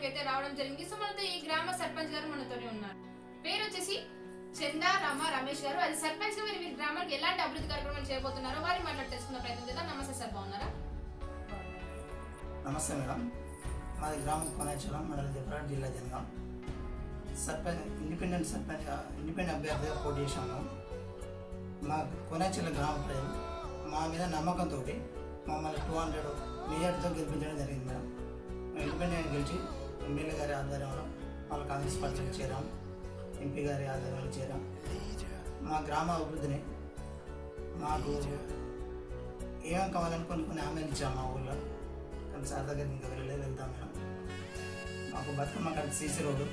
గ్రామానికి అయితే రావడం జరిగింది. సో మనతో ఈ గ్రామ సర్పంచ్ గారు మనతోనే ఉన్నారు. పేరు వచ్చేసి చందా రామ రమేష్ గారు. అది సర్పంచ్ గా మీరు గ్రామానికి ఎలాంటి అభివృద్ధి కార్యక్రమాలు చేయబోతున్నారో వారి మాట్లాడి తెలుసుకున్న ప్రయత్నం చేద్దాం. నమస్తే సార్, బాగున్నారా? నమస్తే మేడం. మాది గ్రామం కొనాచలం, మండలం జఫరాబాద్, జిల్లా జనగాం. ఇండిపెండెంట్ అభ్యర్థిగా పోటీ చేశాము. మా కొనాచల గ్రామ ప్రజలు మా మీద నమ్మకంతో మమ్మల్ని 200 మెజార్టీతో గెలిపించడం జరిగింది మేడం. ఇండిపెండెంట్ గెలిచి ఎమ్మెల్యే గారి ఆధ్వర్యంలో వాళ్ళ కాంగ్రెస్ పార్టీకి చేరాం, ఎంపీ గారి ఆధ్వర్యంలో చేరాం. మా గ్రామ అభివృద్ధిని మాకు ఏమేమి కావాలని కొన్ని హామీలు ఇచ్చాము మా ఊళ్ళో. కానీ సార్ దగ్గర ఇంకా వెళ్తాం మేడం. మాకు బతుకమ్మ కాడికి సీసీ రోడ్డు,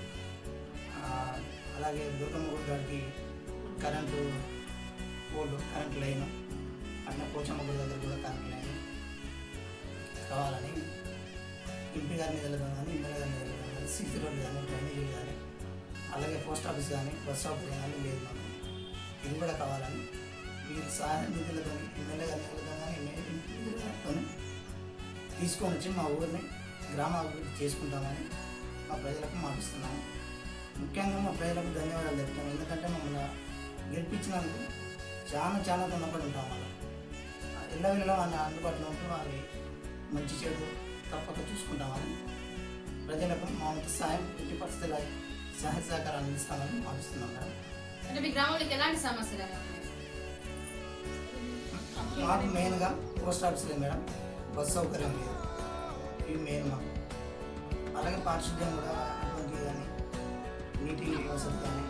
అలాగే దుర్గమ్మ గుడి కాడికి కరెంటు పోల్లు, కరెంట్ లైను, అట్లా పోచమ్మ గుడి దగ్గర కూడా కరెంట్ లైన్ కావాలని ఎంపీ గారి మీద వెళ్తాం. కానీ ఎమ్మెల్యే గారి మీద వెళ్తాం. కానీ సీసీ రోడ్డు కానీ, డ్రైనేజీలు కానీ, అలాగే పోస్ట్ ఆఫీస్ కానీ, బస్ స్టాప్ కానీ లేదు మాకు. ఇది కూడా కావాలని మీరు సహాయ నిధులతో ఎమ్మెల్యే గారిని వెళ్తాం. కానీ నిధులతో తీసుకొని వచ్చి మా ఊరిని గ్రామ అభివృద్ధి చేసుకుంటామని మా ప్రజలకు మాటిస్తున్నాము. ముఖ్యంగా మా ప్రజలకు ధన్యవాదాలు చెప్తాము. ఎందుకంటే మమ్మల్ని గెలిపించినందుకు చాలా రుణపడి ఉంటాం. వాళ్ళు ఎల్లవేళలా వాళ్ళ అందుబాటులో ఉంటూ వారి మంచి చెడు తప్పక చూసుకుంటామని ప్రజలకు మా వంతు సాయం ఎట్టి పరిస్థితుల సహాయ సహకారాలు అందిస్తామని మాటిస్తున్నాం మేడం. అంటే మీ గ్రామంలోకి ఎలాంటి సమస్యలు మాకు మెయిన్గా పోస్ట్ ఆఫీసులే మేడం, బస్ సౌకర్యం లేదు. ఇవి మెయిన్ మాకు. అలాగే పారిశుద్ధ్యం కూడా అటువంటి కానీ, నీటి వసతి కానీ,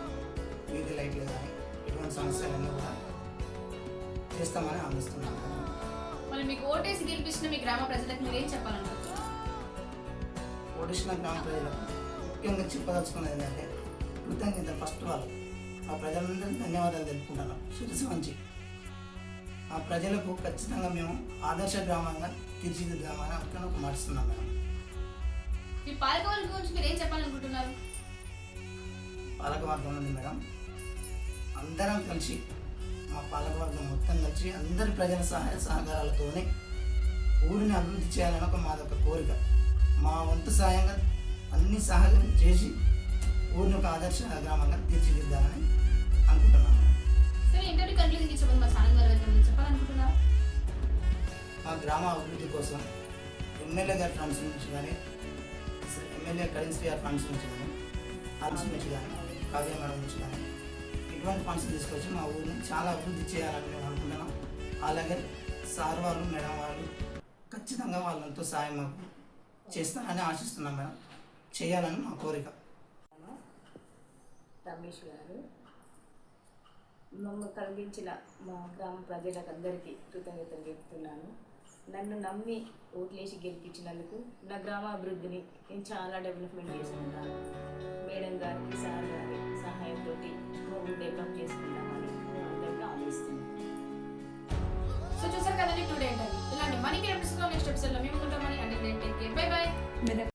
వీధి లైట్లు కానీ, ఇటువంటి సమస్యలన్నీ కూడా చేస్తామని ఆలోచిస్తున్నాం. మరి మీకు ఓటేసి గెలిపించిన మీ గ్రామ ప్రజలకు మీరు ఏం చెప్పాలనుకుంటున్నారు? ఓటేసిన గ్రామ ప్రజలకు ముఖ్యంగా చెప్పదలుచుకున్నది ఏంటంటే కృతజ్ఞత. ఫస్ట్ వాళ్ళు ఆ ప్రజలందరికీ ధన్యవాదాలు తెలుపుకుంటున్నాం శిరస్సు వంచి. ఆ ప్రజలకు ఖచ్చితంగా మేము ఆదర్శ గ్రామంగా తీర్చిదిద్దామని అక్కడ మాటిస్తున్నాం మేడం. మీ పాలకవర్గం గురించి మీరు ఏం చెప్పాలనుకుంటున్నారు? పాలకవర్గం ఉంది మేడం, అందరం కలిసి మా పాలకవర్గం మొత్తం కలిసి అందరి ప్రజల సహాయ సహకారాలతోనే ఊరిని అభివృద్ధి చేయాలని మాదొక కోరిక. మా వంతు సాయంగా అన్ని సహాయం చేసి ఊరిని ఒక ఆదర్శ గ్రామంగా తీర్చిదిద్దామని అనుకుంటున్నాను. సరే, ఇంటర్వ్యూ కన్క్లూజన్ చెప్పండి. మా ఛానల్ ద్వారా చెప్పాలనుకుంటున్నారు? మా గ్రామ అభివృద్ధి కోసం ఎమ్మెల్యే గారి ఫండ్స్ నుంచి కానీ, ఎమ్మెల్యే కరెన్సీ గారి ఫండ్స్ నుంచి కానీ, ఫండ్స్ నుంచి కానీ, కావ్య మేడం నుంచి కానీ ఇటువంటి ఫండ్స్ తీసుకొచ్చి మా ఊరిని చాలా అభివృద్ధి చేయాలని మేము అనుకుంటున్నాం. అలాగే సార్ వాళ్ళు, మేడం వాళ్ళు ఖచ్చితంగా వాళ్ళంతా సాయం మాకు చేస్తారని ఆశిస్తున్నాం మేడం. చేయాలని మా కోరిక. రమేష్ గారు మమ్మల్ని కలిగించిన మా గ్రామ ప్రజలకందరికీ కృతజ్ఞతలు చెప్తున్నాను. నన్ను నమ్మి ఓట్లేసి గెలిపించినందుకు నా గ్రామ అభివృద్ధిని నేను చాలా డెవలప్మెంట్ చేసుకున్నాను. మేడం గారికి, సార్ గారికి